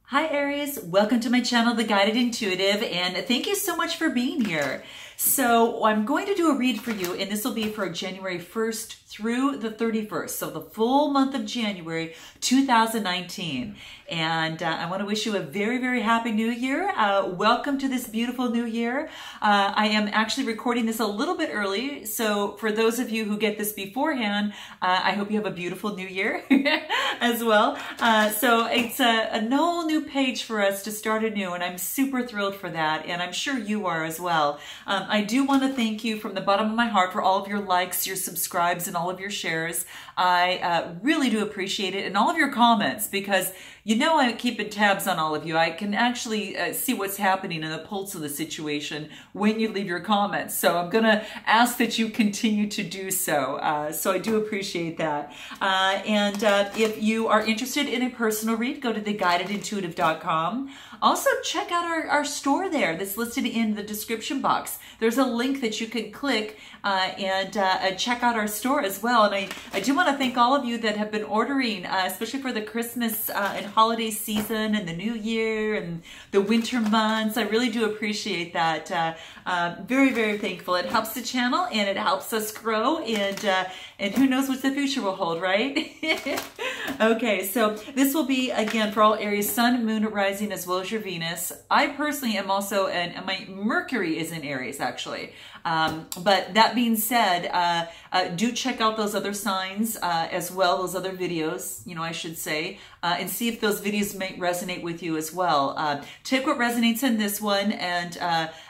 Hi Aries, welcome to my channel, The Guided Intuitive, and thank you so much for being here. So I'm going to do a read for you, and this will be for January 1st through the 31st, so the full month of January 2019. And I want to wish you a very, very happy new year. Welcome to this beautiful new year. I am actually recording this a little bit early, so for those of you who get this beforehand, I hope you have a beautiful new year as well. So it's a whole new page for us to start anew, and I'm super thrilled for that, and I'm sure you are as well. I do want to thank you from the bottom of my heart for all of your likes, your subscribes, and all of your shares. I really do appreciate it, and all of your comments, because you know I'm keeping tabs on all of you. I can actually see what's happening in the pulse of the situation when you leave your comments. So I'm going to ask that you continue to do so. So I do appreciate that. And if you are interested in a personal read, go to theguidedintuitive.com. Also, check out our store there that's listed in the description box. There's a link that you can click and check out our store as well. And I do want to thank all of you that have been ordering, especially for the Christmas and holiday season and the new year and the winter months. I really do appreciate that. Very, very thankful. It helps the channel and it helps us grow, and who knows what the future will hold, right? Okay, so this will be, again, for all Aries, Sun, Moon, Rising, as well as your Venus. I personally am also, and my Mercury is in Aries, actually. But that being said, do check out those other signs as well, those other videos, I should say, and see if those videos may resonate with you as well. Take what resonates in this one, and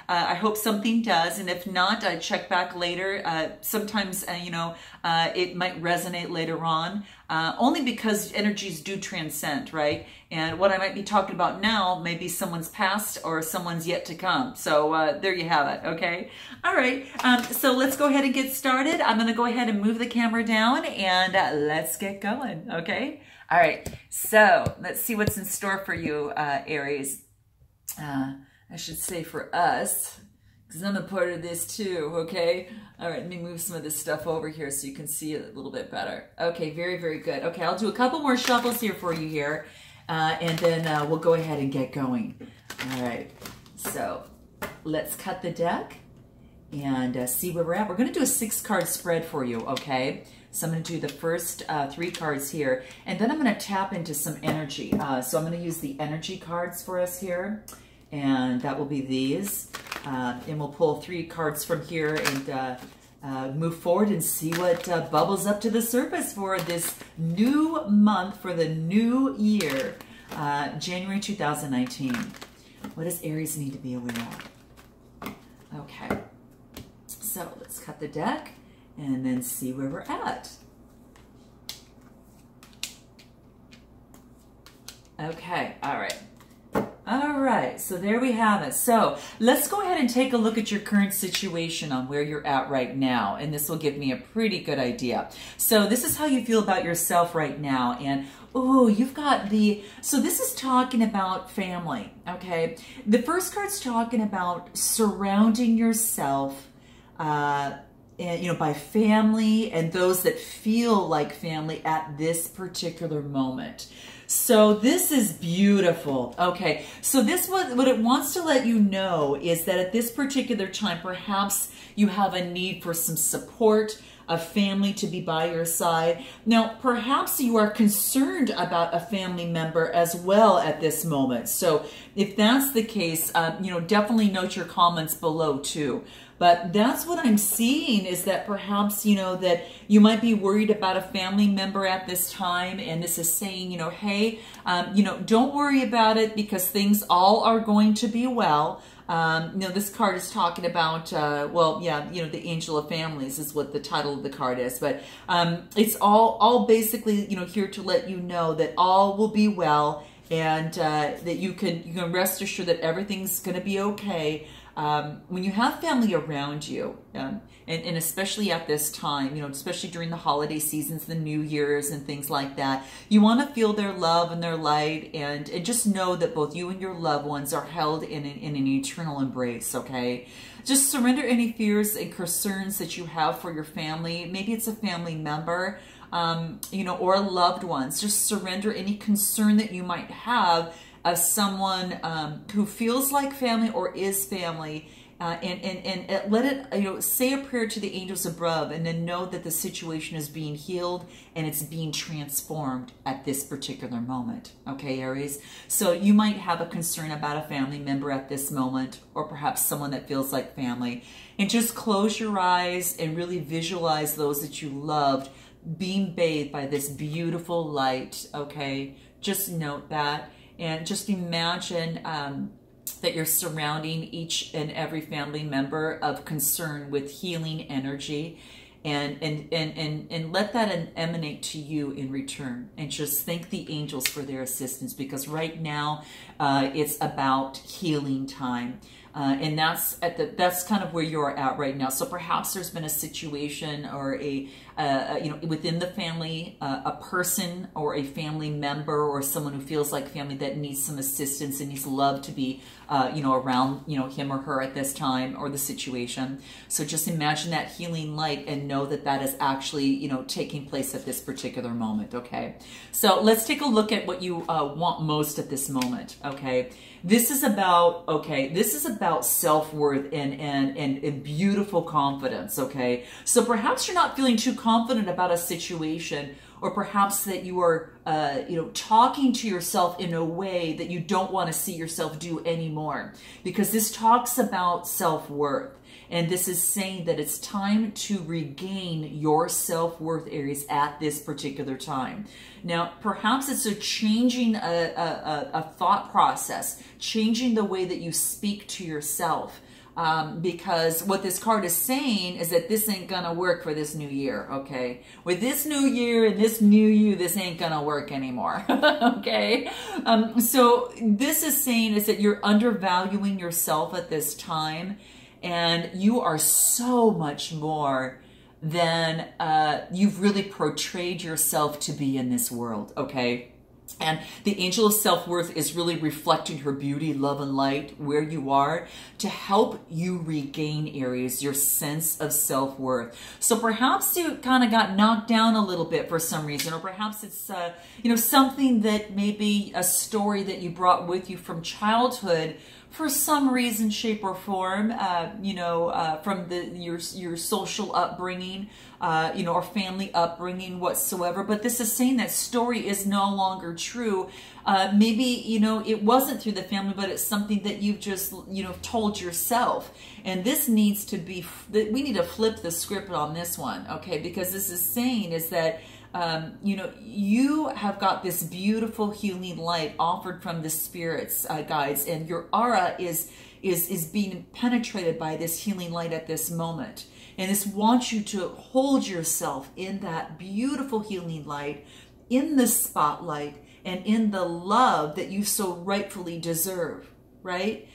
I hope something does, and if not, check back later. Sometimes, it might resonate later on, only because energies do transcend, right? And what I might be talking about now may be someone's past or someone's yet to come. So there you have it, okay? All right, so let's go ahead and get started. I'm going to go ahead and move the camera down, and let's get going, okay? All right, so let's see what's in store for you, Aries. I should say for us, because I'm a part of this too, okay? All right, let me move some of this stuff over here so you can see it a little bit better. Okay, very, very good. Okay, I'll do a couple more shuffles here for you here, and then we'll go ahead and get going. All right, so let's cut the deck and see where we're at. We're going to do a 6-card spread for you, okay? So I'm going to do the first 3 cards here, and then I'm going to tap into some energy. So I'm going to use the energy cards for us here, and that will be these. And we'll pull 3 cards from here and move forward and see what bubbles up to the surface for this new month, for the new year, January 2019. What does Aries need to be aware of? Okay, so let's cut the deck and then see where we're at. Okay, all right. All right, so there we have it. So let's go ahead and take a look at your current situation on where you're at right now, and this will give me a pretty good idea. So this is how you feel about yourself right now, and oh, you've got so this is talking about family, okay? The first card's talking about surrounding yourself and, by family and those that feel like family at this particular moment. So this is beautiful. Okay, so this what it wants to let you know is that at this particular time, perhaps you have a need for some support, a family to be by your side. Now, perhaps you are concerned about a family member as well at this moment. So if that's the case, definitely note your comments below too. But that's what I'm seeing, is that perhaps, that you might be worried about a family member at this time. And this is saying, hey, don't worry about it, because things all are going to be well. This card is talking about, the Angel of Families is what the title of the card is. But it's all basically, here to let you know that all will be well, and that you can rest assured that everything's going to be okay. When you have family around you, and especially at this time, especially during the holiday seasons, the New Year's and things like that, you want to feel their love and their light, and just know that both you and your loved ones are held in an eternal embrace, okay? Just surrender any fears and concerns that you have for your family. Maybe it's a family member, or a loved one. Just surrender any concern that you might have of someone who feels like family or is family. And let it, say a prayer to the angels above, and then know that the situation is being healed and it's being transformed at this particular moment. Okay, Aries? So you might have a concern about a family member at this moment, or perhaps someone that feels like family. And just close your eyes and really visualize those that you loved being bathed by this beautiful light. Okay? Just note that, and just imagine that you're surrounding each and every family member of concern with healing energy, and let that emanate to you in return. And just thank the angels for their assistance, because right now it's about healing time. And that's kind of where you're at right now. So perhaps there's been a situation or within the family, a person or a family member or someone who feels like family that needs some assistance and needs love to be, around, him or her at this time, or the situation. So just imagine that healing light and know that that is actually, taking place at this particular moment. Okay. So let's take a look at what you want most at this moment. Okay. This is about self-worth and beautiful confidence, okay? So perhaps you're not feeling too confident about a situation, or perhaps that you are, talking to yourself in a way that you don't want to see yourself do anymore, because this talks about self-worth. And this is saying that it's time to regain your self-worth, Aries, at this particular time. Now, perhaps it's a changing a thought process, changing the way that you speak to yourself. Because what this card is saying is that this ain't gonna work for this new year, okay? With this new year and this new you, this ain't gonna work anymore, okay? So this is saying is that you're undervaluing yourself at this time, and you are so much more than you've really portrayed yourself to be in this world, okay? And the angel of self-worth is really reflecting her beauty, love, and light where you are to help you regain, Aries, your sense of self-worth. So perhaps you kind of got knocked down a little bit for some reason, or perhaps it's, something that maybe a story that you brought with you from childhood for some reason, shape, or form, from your social upbringing, or family upbringing whatsoever. But this is saying that story is no longer true. Maybe, it wasn't through the family, but it's something that you've just, told yourself. And this needs to be, we need to flip the script on this one, okay? Because this is saying is that, you have got this beautiful healing light offered from the spirits, guides, and your aura is being penetrated by this healing light at this moment. And this wants you to hold yourself in that beautiful healing light, in the spotlight, and in the love that you so rightfully deserve, right?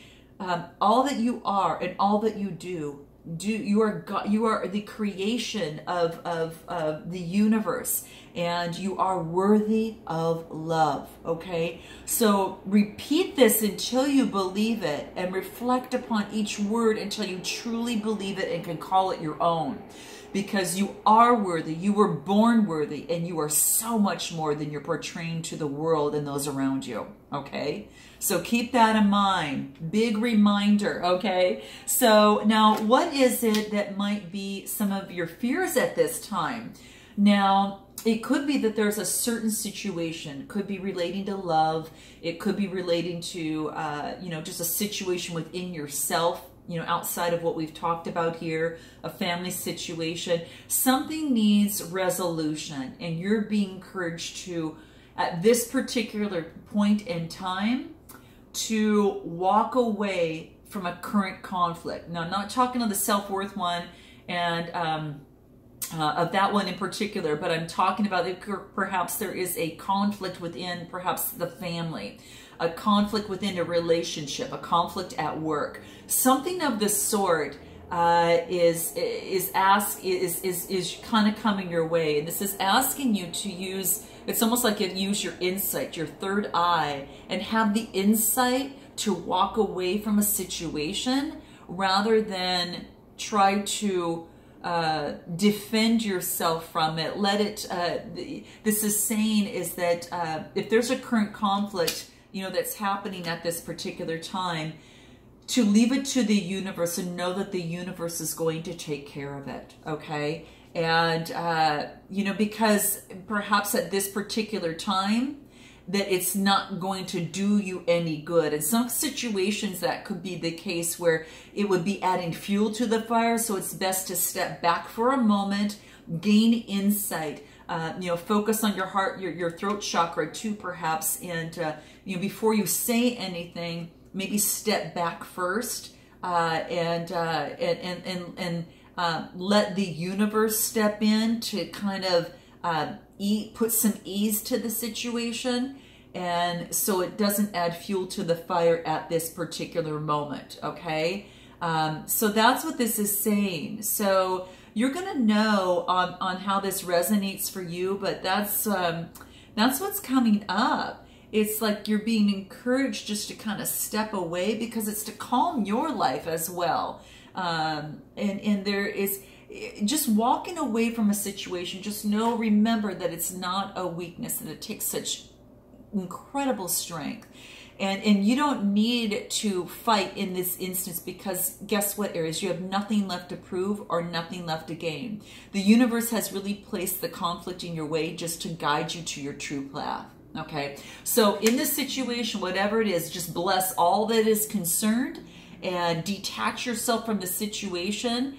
All that you are and all that you do, you are God, you are the creation of the universe, and you are worthy of love, okay? So repeat this until you believe it, and reflect upon each word until you truly believe it and can call it your own, because you are worthy, you were born worthy, and you are so much more than you're portraying to the world and those around you, okay? So keep that in mind. Big reminder, okay? So now, what is it that might be some of your fears at this time? Now, it could be that there's a certain situation. It could be relating to love. It could be relating to, just a situation within yourself, outside of what we've talked about here, a family situation. Something needs resolution, and you're being encouraged to, at this particular point in time, to walk away from a current conflict. Now, I'm not talking of the self-worth one and of that one in particular, but I'm talking about perhaps there is a conflict within perhaps the family, a conflict within a relationship, a conflict at work. Something of the sort is kind of coming your way, and this is asking you to use. It's almost like you use your insight, your third eye, and have the insight to walk away from a situation rather than try to defend yourself from it. Let it, this is saying is that if there's a current conflict, you know, that's happening at this particular time, to leave it to the universe and know that the universe is going to take care of it, okay? And, you know, because perhaps at this particular time, that it's not going to do you any good. In some situations, that could be the case where it would be adding fuel to the fire, so it's best to step back for a moment, gain insight, you know, focus on your heart, your throat chakra too, perhaps, and, you know, before you say anything, maybe step back first, and let the universe step in to kind of put some ease to the situation, and so it doesn't add fuel to the fire at this particular moment, okay? So that's what this is saying. So you're gonna know on how this resonates for you, but that's what's coming up. It's like you're being encouraged just to kind of step away, because it's to calm your life as well. And there is just walking away from a situation. Just remember that it's not a weakness, that it takes such incredible strength. And you don't need to fight in this instance, because guess what, Aries? You have nothing left to prove or nothing left to gain. The universe has really placed the conflict in your way just to guide you to your true path. Okay, so in this situation, whatever it is, just bless all that is concerned and detach yourself from the situation,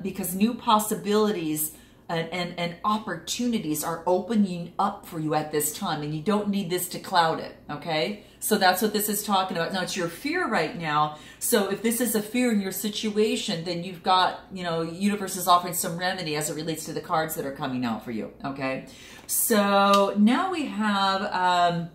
because new possibilities and opportunities are opening up for you at this time, and you don't need this to cloud it, okay? So that's what this is talking about. Now, it's your fear right now. So if this is a fear in your situation, then you've got, you know, universe is offering some remedy as it relates to the cards that are coming out for you, okay? So now we have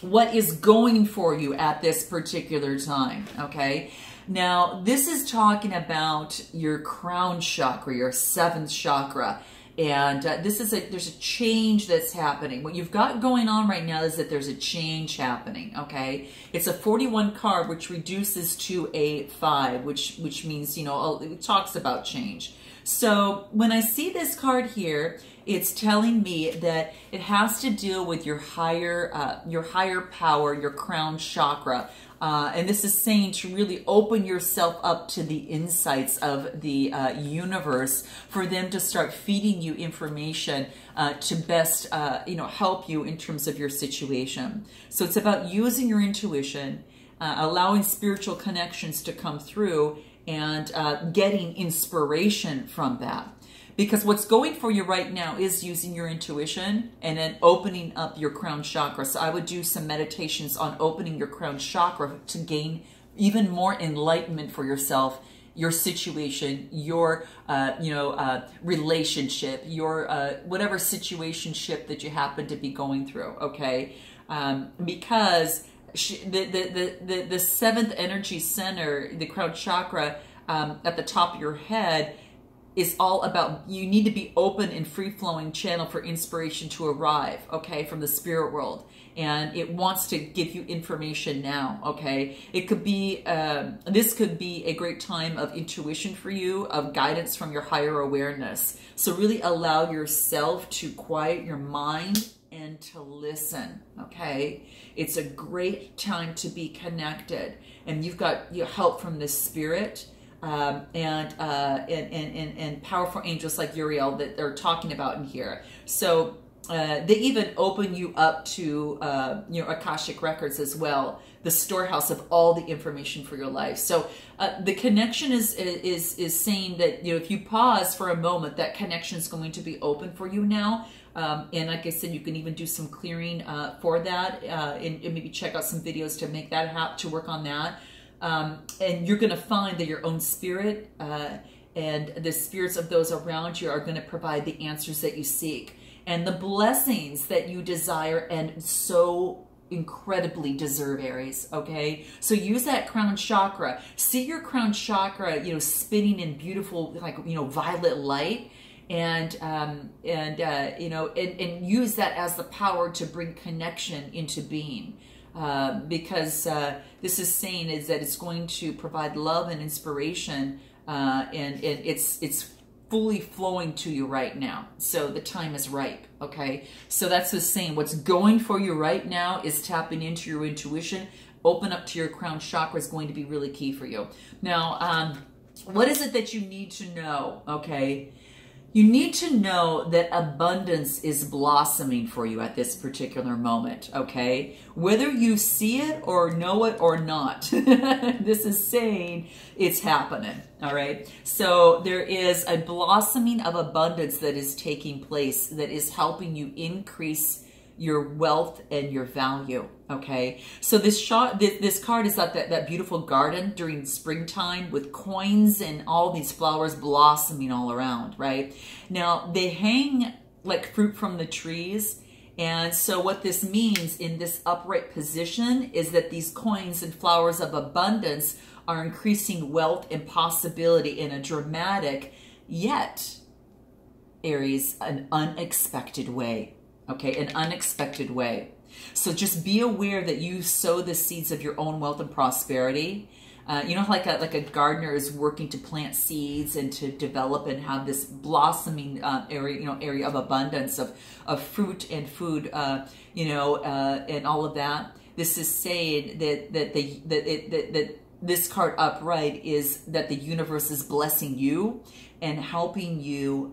what is going for you at this particular time, okay? Now, this is talking about your crown chakra, your 7th chakra. And there's a change that's happening. What you've got going on right now is that there's a change happening, okay? It's a 41 card, which reduces to a 5, which means, you know, it talks about change. So when I see this card here, it's telling me that it has to deal with your higher power, your crown chakra. And this is saying to really open yourself up to the insights of the universe, for them to start feeding you information to best, you know, help you in terms of your situation. So it's about using your intuition, allowing spiritual connections to come through, and getting inspiration from that. Because what's going for you right now is using your intuition and then opening up your crown chakra. So I would do some meditations on opening your crown chakra to gain even more enlightenment for yourself, your situation, your relationship, your whatever situationship that you happen to be going through, okay? Because the 7th energy center, the crown chakra at the top of your head, is all about, you need to be open and free-flowing channel for inspiration to arrive, okay, from the spirit world. And it wants to give you information now, okay? It could be, this could be a great time of intuition for you, of guidance from your higher awareness. So really allow yourself to quiet your mind and to listen, okay? It's a great time to be connected. And you've got help from the spirit, and powerful angels like Uriel that they're talking about in here. So they even open you up to Akashic records as well, the storehouse of all the information for your life. So the connection is saying that, you know, if you pause for a moment, that connection is going to be open for you now. And like I said, you can even do some clearing for that, and maybe check out some videos to make that to work on that. And you're going to find that your own spirit and the spirits of those around you are going to provide the answers that you seek and the blessings that you desire and so incredibly deserve, Aries, okay? So use that crown chakra. See your crown chakra, you know, spinning in beautiful, like, you know, violet light, and use that as the power to bring connection into being. Because this is saying is that it's going to provide love and inspiration, and it's fully flowing to you right now. So the time is ripe, okay? So that's the same. What's going for you right now is tapping into your intuition. Open up to your crown chakra is going to be really key for you. Now, what is it that you need to know, okay? You need to know that abundance is blossoming for you at this particular moment, okay? Whether you see it or know it or not, this is saying it's happening, all right? So there is a blossoming of abundance that is taking place that is helping you increase your wealth and your value, okay? So this card is like that beautiful garden during springtime with coins and all these flowers blossoming all around, right? Now, they hang like fruit from the trees, and so what this means in this upright position is that these coins and flowers of abundance are increasing wealth and possibility in a dramatic, yet, Aries, an unexpected way. Okay, an unexpected way. So just be aware that you sow the seeds of your own wealth and prosperity. You know, like a gardener is working to plant seeds and to develop and have this blossoming area of abundance of fruit and food, and all of that. This is saying that this card upright is that the universe is blessing you and helping you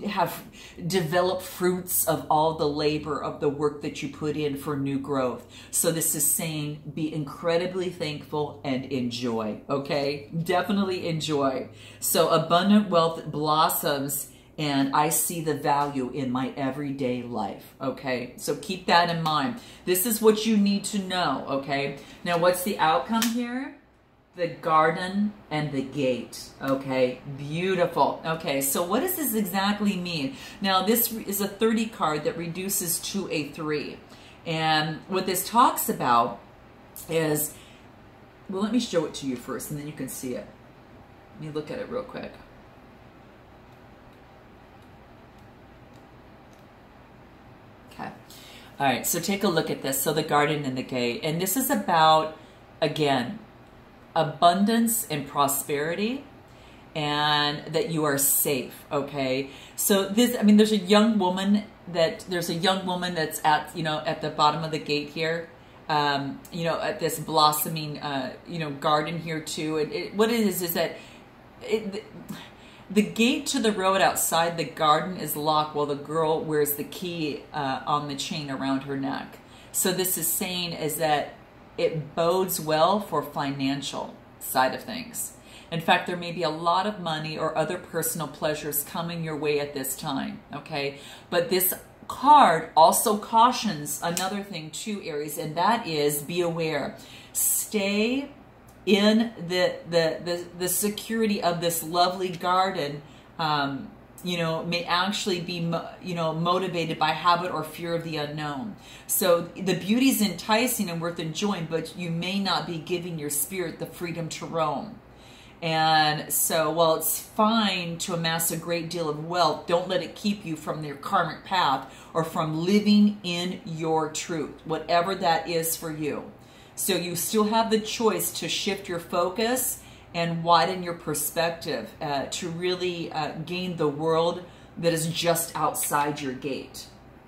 have developed fruits of all the labor of the work that you put in for new growth. So this is saying be incredibly thankful and enjoy, okay? Definitely enjoy. So abundant wealth blossoms, and I see the value in my everyday life, okay? So keep that in mind. This is what you need to know, okay? Now, what's the outcome here? The garden and the gate. Okay, beautiful. Okay, so what does this exactly mean? Now, this is a 30 card that reduces to a 3. And what this talks about is, well, let me show it to you first and then you can see it. Let me look at it real quick. Okay. All right, so take a look at this. So the garden and the gate. And this is about, again, abundance and prosperity, and that you are safe, okay? So this, I mean, there's a young woman that's at, at the bottom of the gate here, at this blossoming, garden here too. And what it is that the gate to the road outside the garden is locked while the girl wears the key on the chain around her neck. So this is saying is that it bodes well for financial side of things. In fact, there may be a lot of money or other personal pleasures coming your way at this time, okay? But this card also cautions another thing too, Aries, and that is be aware. Stay in the security of this lovely garden, may actually be, motivated by habit or fear of the unknown. So the beauty is enticing and worth enjoying, but you may not be giving your spirit the freedom to roam. And so while it's fine to amass a great deal of wealth, don't let it keep you from your karmic path or from living in your truth, whatever that is for you. So you still have the choice to shift your focus and widen your perspective to really gain the world that is just outside your gate,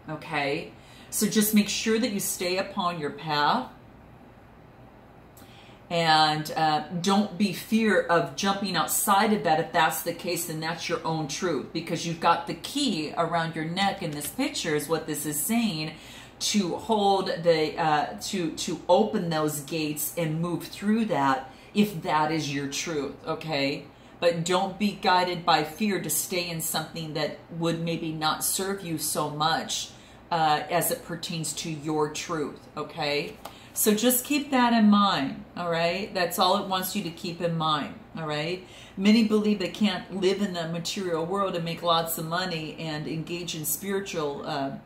okay? So just make sure that you stay upon your path, and don't be fear of jumping outside of that. If that's the case, then that's your own truth, because you've got the key around your neck in this picture is what this is saying, to hold the, to open those gates and move through that, if that is your truth, okay? But don't be guided by fear to stay in something that would maybe not serve you so much as it pertains to your truth, okay? So just keep that in mind, all right? That's all it wants you to keep in mind, all right? Many believe they can't live in the material world and make lots of money and engage in spiritual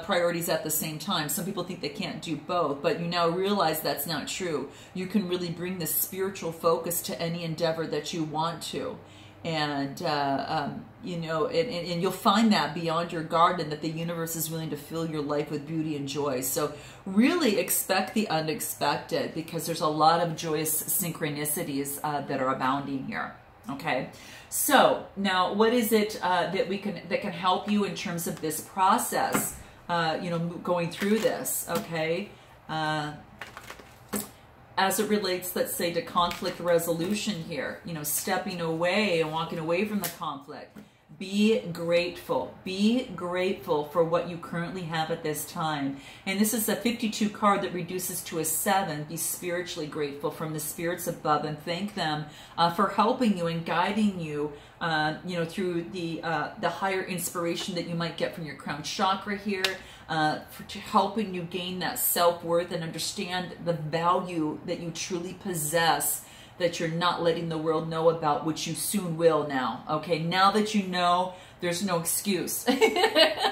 priorities at the same time. Some people think they can't do both, but you now realize that's not true. You can really bring the spiritual focus to any endeavor that you want to. And, and you'll find that beyond your garden, that the universe is willing to fill your life with beauty and joy. So really expect the unexpected, because there's a lot of joyous synchronicities that are abounding here. Okay, so now what is it that can help you in terms of this process? You know, going through this. Okay, as it relates, let's say, to conflict resolution here. You know, stepping away and walking away from the conflict. Be grateful. Be grateful for what you currently have at this time. And this is a 52 card that reduces to a 7. Be spiritually grateful from the spirits above and thank them for helping you and guiding you, you know, through the higher inspiration that you might get from your crown chakra here, for helping you gain that self-worth and understand the value that you truly possess, that you're not letting the world know about, which you soon will now. Okay, now that you know, there's no excuse.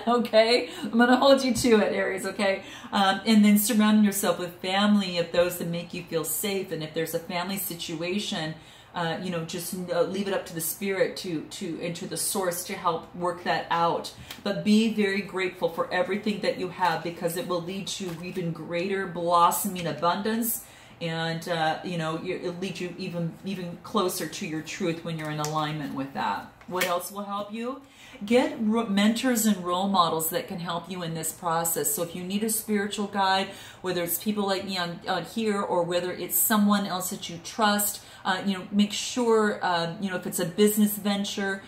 Okay, I'm gonna hold you to it, Aries. Okay, and then surrounding yourself with family of those that make you feel safe. And if there's a family situation, you know, just leave it up to the spirit and to the source to help work that out. But be very grateful for everything that you have, because it will lead to even greater blossoming abundance. And, you know, it'll lead you even closer to your truth when you're in alignment with that. What else will help you? Get mentors and role models that can help you in this process. So if you need a spiritual guide, whether it's people like me on here, or whether it's someone else that you trust, you know, make sure, you know, if it's a business venture,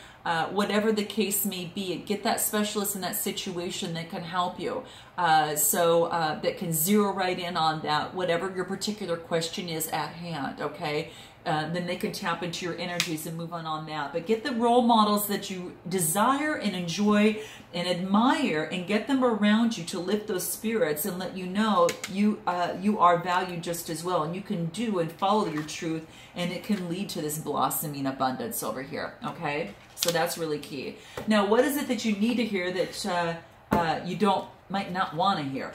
whatever the case may be, get that specialist in that situation that can help you. That can zero right in on that, whatever your particular question is at hand, okay? Then they can tap into your energies and move on that. But get the role models that you desire and enjoy and admire, and get them around you to lift those spirits and let you know you are valued just as well, and you can do and follow your truth, and it can lead to this blossoming abundance over here, okay? So that's really key. Now, what is it that you need to hear that you might not want to hear?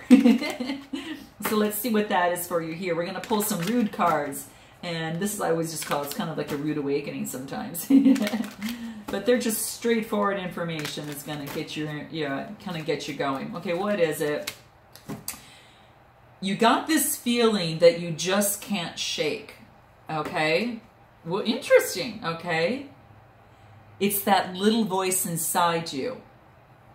So let's see what that is for you here. We're going to pull some rude cards. And this is, I always just call it's kind of like a rude awakening sometimes. But they're just straightforward information that's going to get you, kind of get you going. Okay, what is it? You got this feeling that you just can't shake. Okay? Well, interesting. Okay? It's that little voice inside you.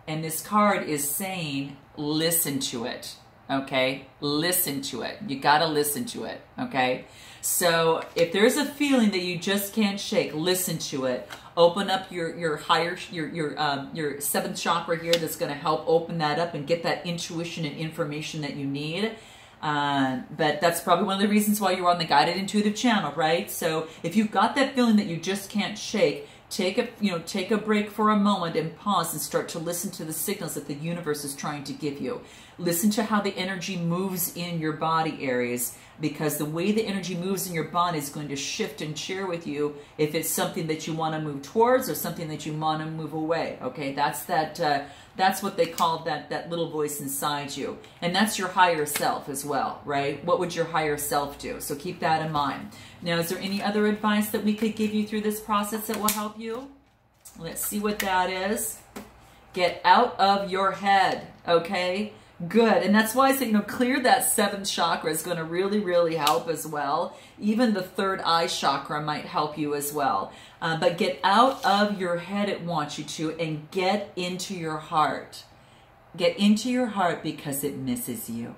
And this card is saying, listen to it. Okay? Listen to it. You got to listen to it. Okay? So if there's a feeling that you just can't shake, listen to it. Open up your higher, your seventh chakra here. That's going to help open that up and get that intuition and information that you need. But that's probably one of the reasons why you're on the Guided Intuitive channel, right? So if you've got that feeling that you just can't shake, take a break for a moment and pause and start to listen to the signals that the universe is trying to give you. Listen to how the energy moves in your body, Aries, because the way the energy moves in your body is going to shift and share with you if it's something that you want to move towards or something that you want to move away. Okay, that's what they call that little voice inside you, and that's your higher self as well, right? What would your higher self do? So keep that in mind. Now, is there any other advice that we could give you through this process that will help you? Let's see what that is. Get out of your head, okay? Good. And that's why I say, clear that seventh chakra is going to really, really help as well. Even the third eye chakra might help you as well. But get out of your head, it wants you to, and get into your heart. Get into your heart because it misses you.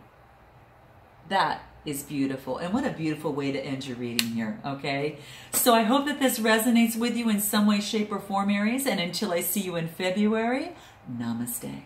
That is beautiful. And what a beautiful way to end your reading here, okay? So I hope that this resonates with you in some way, shape, or form, Aries. And until I see you in February, namaste.